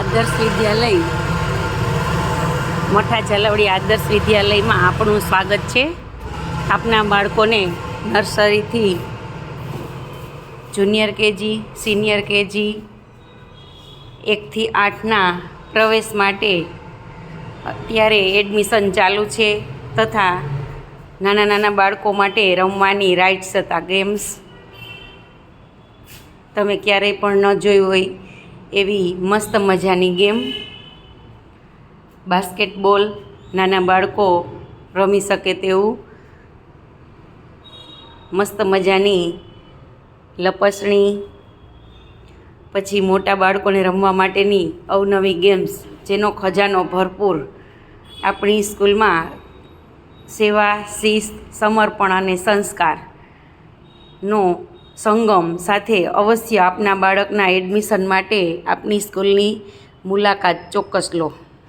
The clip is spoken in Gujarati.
આદર્શ વિદ્યાલય મોટા ઝાલાવાડી આદર્શ વિદ્યાલયમાં આપણું સ્વાગત છે। આપના બાળકોને નર્સરીથી જુનિયર કેજી, સિનિયર કેજી 1 થી 8ના પ્રવેશ માટે અત્યારે એડમિશન ચાલુ છે તથા નાના બાળકો માટે રમવાની રાઇડ્સ તથા ગેમ્સ તમે ક્યારેય પણ ન જોઈ હોય એવી મસ્ત મજાની ગેમ, બાસ્કેટબોલ નાના બાળકો રમી શકે તેવું મસ્ત મજાની લપસણી, પછી મોટા બાળકોને રમવા માટેની અવનવી ગેમ્સ જેનો ખજાનો ભરપૂર આપણી સ્કૂલમાં સેવા, શિસ્ત, સમર્પણ અને સંસ્કારનો સંગમ સાથે અવશ્ય આપના બાળકના એડમિશન માટે આપની સ્કૂલની મુલાકાત ચોક્કસ લો।